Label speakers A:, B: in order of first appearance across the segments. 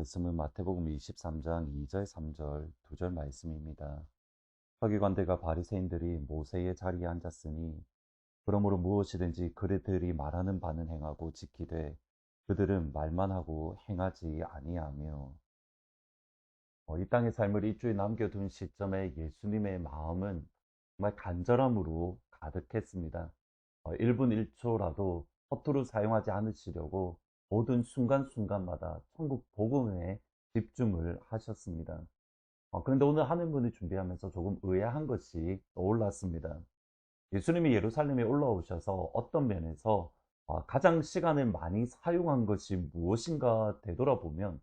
A: 말씀은 마태복음 23장 2절 3절 2절 말씀입니다. 서기관들과 바리새인들이 모세의 자리에 앉았으니 그러므로 무엇이든지 그들이 말하는 바는 행하고 지키되 그들은 말만 하고 행하지 아니하며. 이 땅의 삶을 일주일 남겨둔 시점에 예수님의 마음은 정말 간절함으로 가득했습니다. 1분 1초라도 허투루 사용하지 않으시려고 모든 순간순간마다 천국 복음에 집중을 하셨습니다. 그런데 오늘 하늘문을 준비하면서 조금 의아한 것이 떠올랐습니다. 예수님이 예루살렘에 올라오셔서 어떤 면에서 가장 시간을 많이 사용한 것이 무엇인가 되돌아보면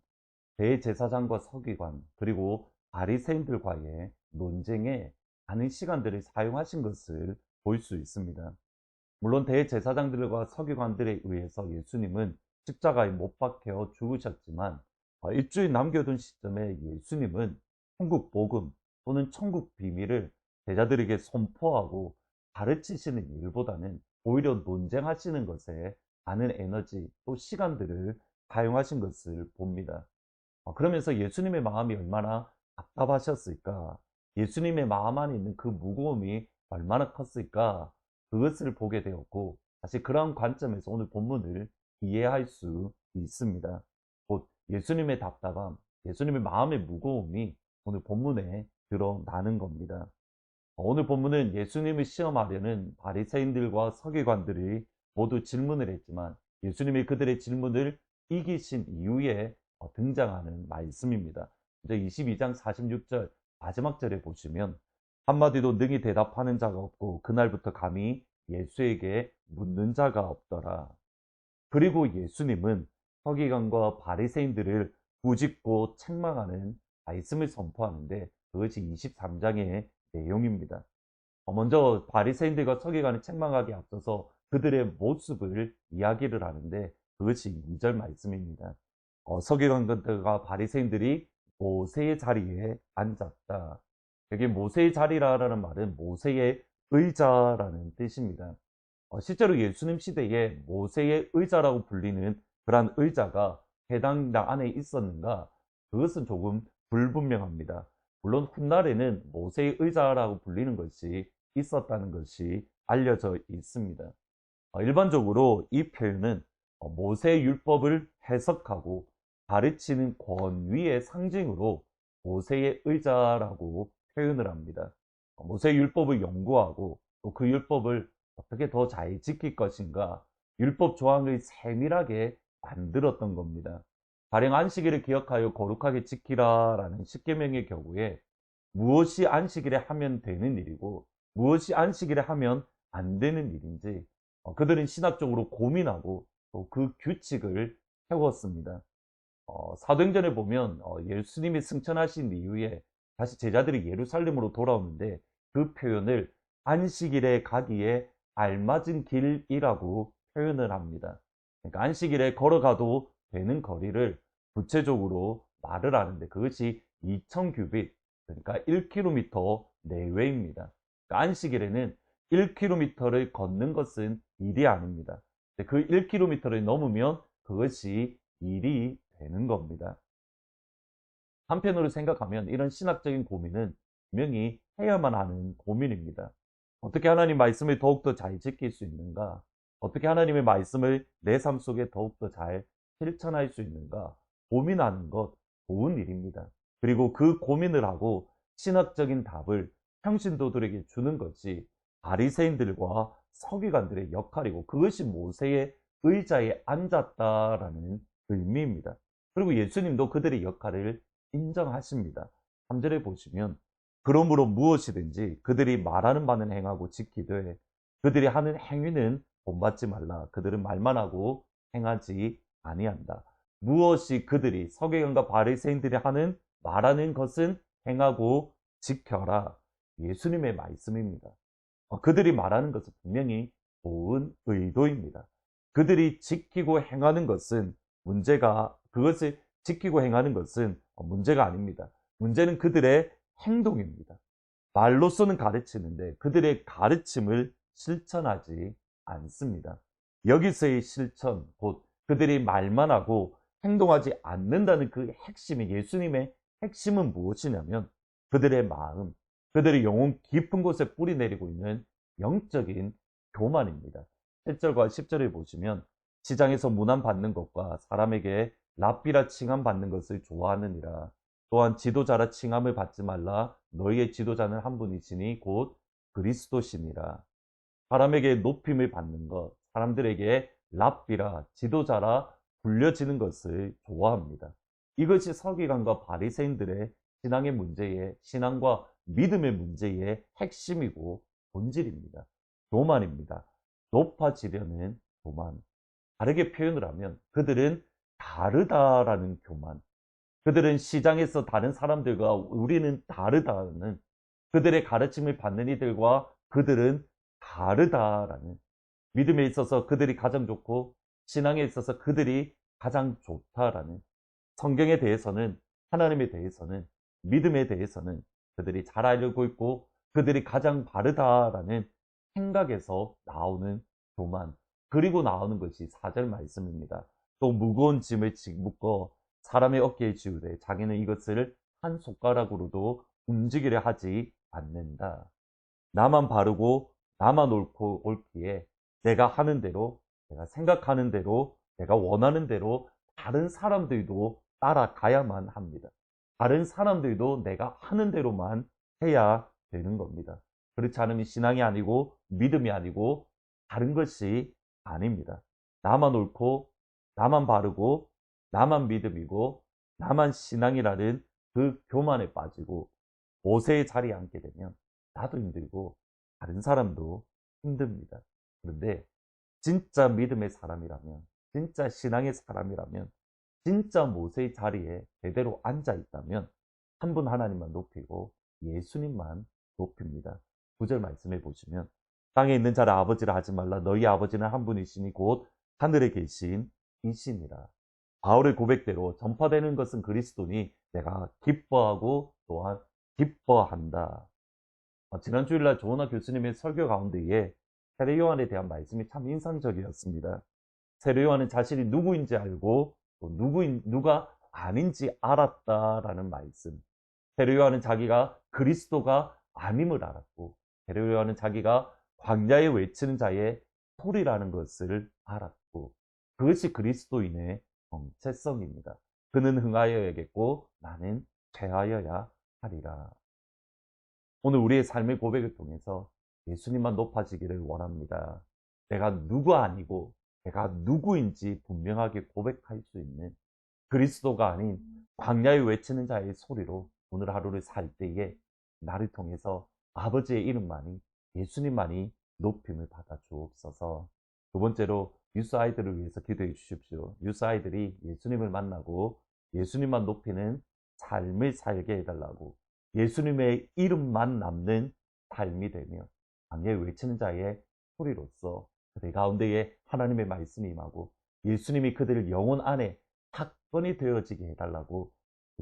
A: 대제사장과 서기관 그리고 바리새인들과의 논쟁에 많은 시간들을 사용하신 것을 볼 수 있습니다. 물론 대제사장들과 서기관들에 의해서 예수님은 십자가에 못 박혀 죽으셨지만 일주일 남겨둔 시점에 예수님은 천국 복음 또는 천국 비밀을 제자들에게 선포하고 가르치시는 일보다는 오히려 논쟁하시는 것에 많은 에너지 또 시간들을 사용하신 것을 봅니다. 그러면서 예수님의 마음이 얼마나 답답하셨을까? 예수님의 마음 안에 있는 그 무거움이 얼마나 컸을까? 그것을 보게 되었고, 사실 그런 관점에서 오늘 본문을 이해할 수 있습니다. 곧 예수님의 답답함, 예수님의 마음의 무거움이 오늘 본문에 드러나는 겁니다. 오늘 본문은 예수님을 시험하려는 바리새인들과 서기관들이 모두 질문을 했지만 예수님이 그들의 질문을 이기신 이후에 등장하는 말씀입니다. 이제 22장 46절 마지막 절에 보시면 한마디도 능히 대답하는 자가 없고 그날부터 감히 예수에게 묻는 자가 없더라. 그리고 예수님은 서기관과 바리새인들을 부짓고 책망하는 말씀을 선포하는데 그것이 23장의 내용입니다. 먼저 바리새인들과 서기관을 책망하기에 앞서서 그들의 모습을 이야기를 하는데 그것이 2절 말씀입니다. 서기관들과 바리새인들이 모세의 자리에 앉았다. 여기 모세의 자리라는 말은 모세의 의자라는 뜻입니다. 실제로 예수님 시대에 모세의 의자라고 불리는 그러한 의자가 해당 안에 있었는가? 그것은 조금 불분명합니다. 물론 훗날에는 모세의 의자라고 불리는 것이 있었다는 것이 알려져 있습니다. 일반적으로 이 표현은 모세의 율법을 해석하고 가르치는 권위의 상징으로 모세의 의자라고 표현을 합니다. 모세의 율법을 연구하고 또 그 율법을 어떻게 더 잘 지킬 것인가 율법 조항을 세밀하게 만들었던 겁니다. 가령 안식일을 기억하여 거룩하게 지키라 라는 십계명의 경우에 무엇이 안식일에 하면 되는 일이고 무엇이 안식일에 하면 안 되는 일인지 그들은 신학적으로 고민하고 또 그 규칙을 세웠습니다. 사도행전에 보면 예수님이 승천하신 이후에 다시 제자들이 예루살렘으로 돌아오는데 그 표현을 안식일에 가기에 알맞은 길이라고 표현을 합니다. 그러니까 안식일에 걸어가도 되는 거리를 구체적으로 말을 하는데 그것이 2000규빗 그러니까 1km 내외입니다. 그러니까 안식일에는 1km를 걷는 것은 일이 아닙니다. 그 1km를 넘으면 그것이 일이 되는 겁니다. 한편으로 생각하면 이런 신학적인 고민은 분명히 해야만 하는 고민입니다. 어떻게 하나님 말씀을 더욱더 잘 지킬 수 있는가? 어떻게 하나님의 말씀을 내 삶 속에 더욱더 잘 실천할 수 있는가? 고민하는 것 좋은 일입니다. 그리고 그 고민을 하고 신학적인 답을 평신도들에게 주는 것이 바리새인들과 서기관들의 역할이고 그것이 모세의 의자에 앉았다라는 의미입니다. 그리고 예수님도 그들의 역할을 인정하십니다. 3절에 보시면 그러므로 무엇이든지 그들이 말하는 바는 행하고 지키되 그들이 하는 행위는 본받지 말라. 그들은 말만 하고 행하지 아니한다. 무엇이 그들이 서기관과 바리새인들이 하는 말하는 것은 행하고 지켜라. 예수님의 말씀입니다. 그들이 말하는 것은 분명히 좋은 의도입니다. 그들이 지키고 행하는 것은 그것을 지키고 행하는 것은 문제가 아닙니다. 문제는 그들의 행동입니다. 말로서는 가르치는데 그들의 가르침을 실천하지 않습니다. 여기서의 실천, 곧 그들이 말만 하고 행동하지 않는다는 그 핵심이, 예수님의 핵심은 무엇이냐면 그들의 마음, 그들의 영혼 깊은 곳에 뿌리 내리고 있는 영적인 교만입니다. 7절과 10절을 보시면 시장에서 문안받는 것과 사람에게 랍비라 칭함받는 것을 좋아하느니라. 또한 지도자라 칭함을 받지 말라. 너희의 지도자는 한 분이시니 곧 그리스도시니라. 사람에게 높임을 받는 것, 사람들에게 랍비라, 지도자라 불려지는 것을 좋아합니다. 이것이 서기관과 바리새인들의 신앙의 문제의, 신앙과 믿음의 문제의 핵심이고 본질입니다. 교만입니다. 높아지려는 교만. 다르게 표현을 하면 그들은 다르다라는 교만. 그들은 시장에서 다른 사람들과 우리는 다르다는, 그들의 가르침을 받는 이들과 그들은 다르다라는, 믿음에 있어서 그들이 가장 좋고 신앙에 있어서 그들이 가장 좋다라는, 성경에 대해서는, 하나님에 대해서는, 믿음에 대해서는 그들이 잘 알고 있고 그들이 가장 바르다라는 생각에서 나오는 교만, 그리고 나오는 것이 4절 말씀입니다. 또 무거운 짐을 묶어 사람의 어깨에 지우되 자기는 이것을 한 손가락으로도 움직이려 하지 않는다. 나만 바르고 나만 옳고 옳기에 내가 하는 대로, 내가 생각하는 대로, 내가 원하는 대로 다른 사람들도 따라가야만 합니다. 다른 사람들도 내가 하는 대로만 해야 되는 겁니다. 그렇지 않으면 신앙이 아니고 믿음이 아니고 다른 것이 아닙니다. 나만 옳고 나만 바르고 나만 믿음이고 나만 신앙이라는 그 교만에 빠지고 모세의 자리에 앉게 되면 나도 힘들고 다른 사람도 힘듭니다. 그런데 진짜 믿음의 사람이라면, 진짜 신앙의 사람이라면, 진짜 모세의 자리에 제대로 앉아 있다면 한 분 하나님만 높이고 예수님만 높입니다. 9절 말씀해 보시면 땅에 있는 자를 아버지라 하지 말라. 너희 아버지는 한 분이시니 곧 하늘에 계신 이시니라. 바울의 고백대로 전파되는 것은 그리스도니 내가 기뻐하고 또한 기뻐한다. 지난 주일날 조은하 교수님의 설교 가운데에 세례 요한에 대한 말씀이 참 인상적이었습니다. 세례 요한은 자신이 누구인지 알고 또 누가 아닌지 알았다라는 말씀. 세례 요한은 자기가 그리스도가 아님을 알았고, 세례 요한은 자기가 광야에 외치는 자의 소리라는 것을 알았고, 그것이 그리스도인의 정체성입니다. 그는 흥하여야겠고 나는 퇴하여야 하리라. 오늘 우리의 삶의 고백을 통해서 예수님만 높아지기를 원합니다. 내가 누구 아니고 내가 누구인지 분명하게 고백할 수 있는, 그리스도가 아닌 광야에 외치는 자의 소리로 오늘 하루를 살 때에 나를 통해서 아버지의 이름만이, 예수님만이 높임을 받아 주옵소서. 두 번째로 유스 아이들을 위해서 기도해 주십시오. 유스 아이들이 예수님을 만나고 예수님만 높이는 삶을 살게 해달라고, 예수님의 이름만 남는 삶이 되며 광야에 외치는 자의 소리로서 그들 가운데에 하나님의 말씀이 임하고 예수님이 그들을 영혼 안에 사건이 되어지게 해달라고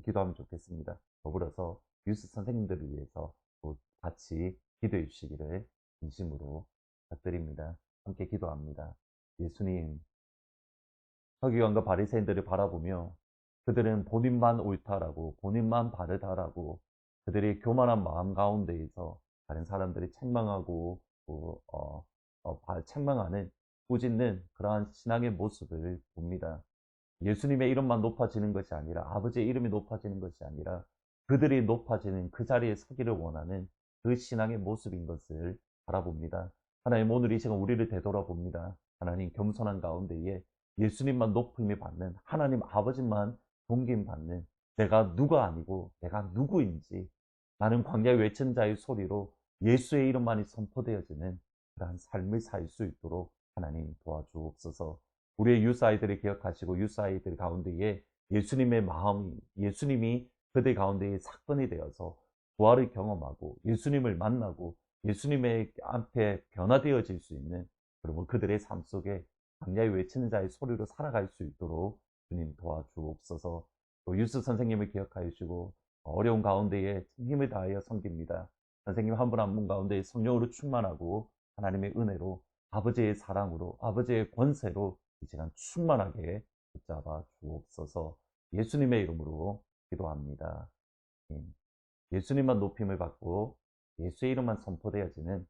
A: 기도하면 좋겠습니다. 더불어서 뉴스 선생님들을 위해서 또 같이 기도해 주시기를 진심으로 부탁드립니다. 함께 기도합니다. 예수님, 서기관과 바리새인들을 바라보며 그들은 본인만 옳다라고, 본인만 바르다라고, 그들의 교만한 마음 가운데에서 다른 사람들이 책망하고 책망하는, 꾸짖는 그러한 신앙의 모습을 봅니다. 예수님의 이름만 높아지는 것이 아니라, 아버지의 이름이 높아지는 것이 아니라 그들이 높아지는 그 자리에 서기를 원하는 그 신앙의 모습인 것을 바라봅니다. 하나님, 오늘 이 시간 우리를 되돌아봅니다. 하나님, 겸손한 가운데에 예수님만 높임을 받는, 하나님 아버지만 존김받는, 내가 누가 아니고 내가 누구인지, 나는 광야에 외친 자의 소리로 예수의 이름만이 선포되어지는 그러한 삶을 살 수 있도록 하나님 도와주옵소서. 우리의 유스아이들을 기억하시고 유스아이들 가운데에 예수님의 마음이, 예수님이 그들 가운데에 사건이 되어서 부활을 경험하고 예수님을 만나고 예수님의 앞에 변화되어질 수 있는, 그리고 그들의 삶 속에 광야에 외치는 자의 소리로 살아갈 수 있도록 주님 도와주옵소서. 또 유스 선생님을 기억하여 주시고 어려운 가운데에 힘을 다하여 섬깁니다. 선생님 한 분 한 분 가운데 성령으로 충만하고 하나님의 은혜로, 아버지의 사랑으로, 아버지의 권세로 이 시간 충만하게 붙잡아 주옵소서. 예수님의 이름으로 기도합니다. 예수님만 높임을 받고 예수의 이름만 선포되어지는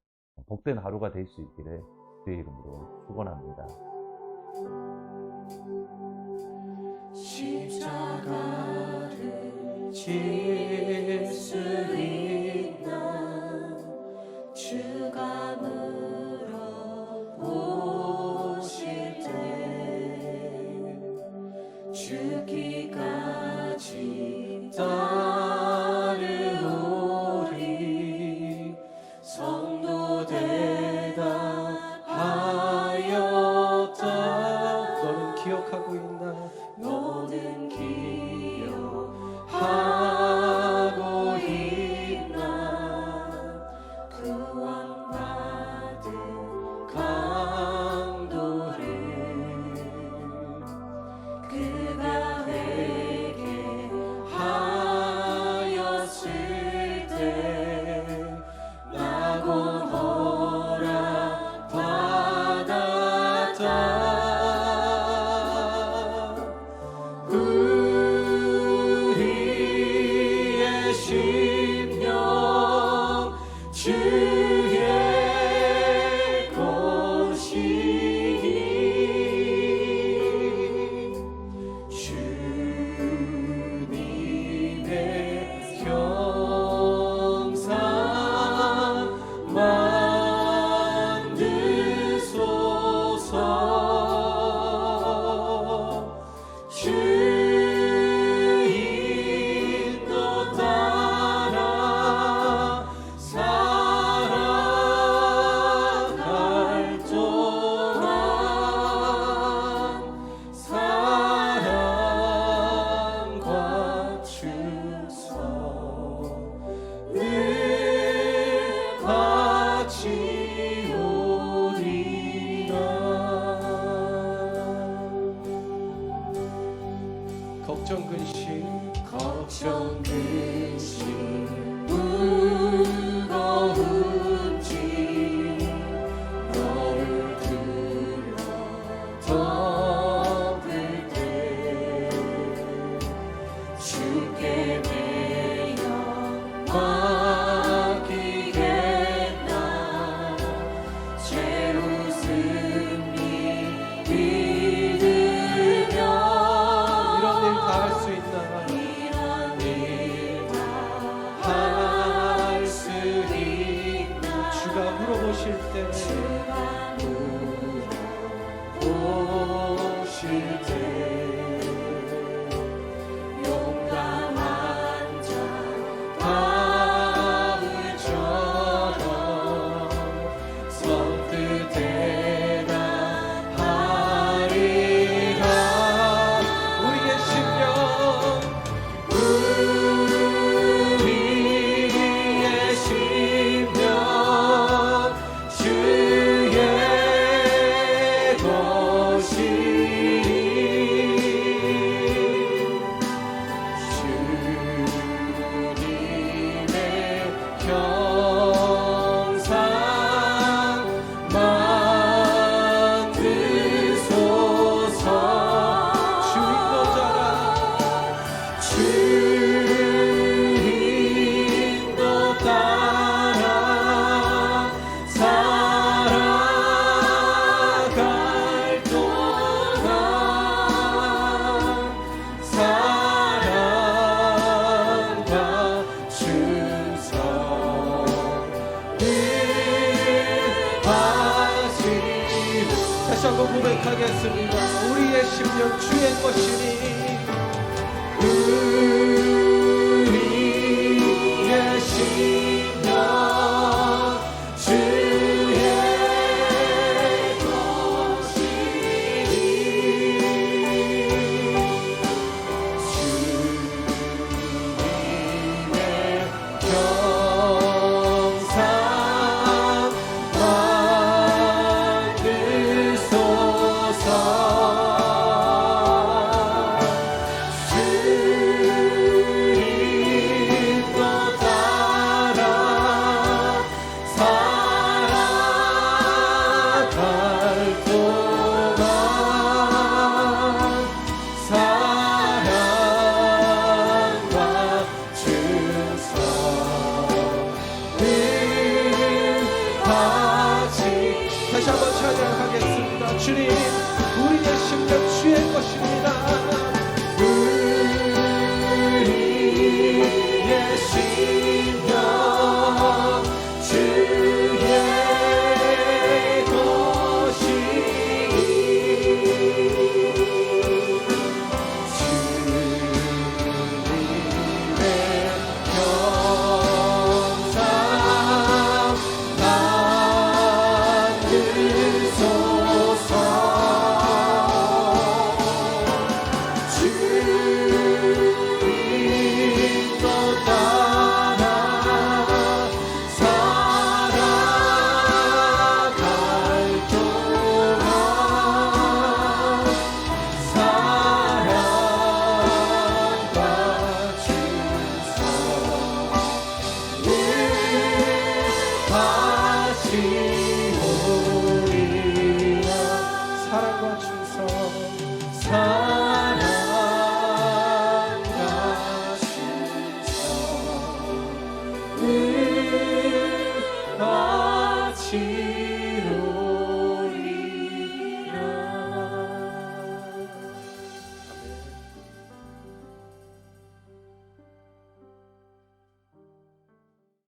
A: 복된 하루가 될 수 있기를 주의 이름으로 축원합니다.
B: 십자가를 질 수 있나 주가 물어보실 때 죽기까지 따르오리 성도 대답하였다. 너는 기억하고 있나? 너는 기억하고 있나? 구원받은 강도를 그가 회개하였을 때 나고 허락받았다. 우리의 심령 주의 것이니 주님의 형상 만드소서. 주인도 따라 살아갈 동안 사랑과 충성을 같이 오리라. 걱정 근심 무거운 짐 너를 둘러 덮을 때 주께 내어 맡기겠나. 제 웃음이 믿으며 이런 일 다 할 수 있나? 이런 일 다 할 수 있나? 주가 물어보실 때 용감한 자 바울처럼 선뜻 대답하리라. 우리의 심령 주의 것이니 주님의 형상 만드소서. 주인도 따라 살아갈 동안 사랑과 충성을 하시오. 다시 한번 고백하겠습니다. 우리의 심령 주의 것이니 우리의 심령 주의 것이니 주님의 형상 만드소서. 주님, 우리의 심령 주의 것입니다. 우리의 심령 주의 사랑과 충성, 사랑과 충성을 바치오리라.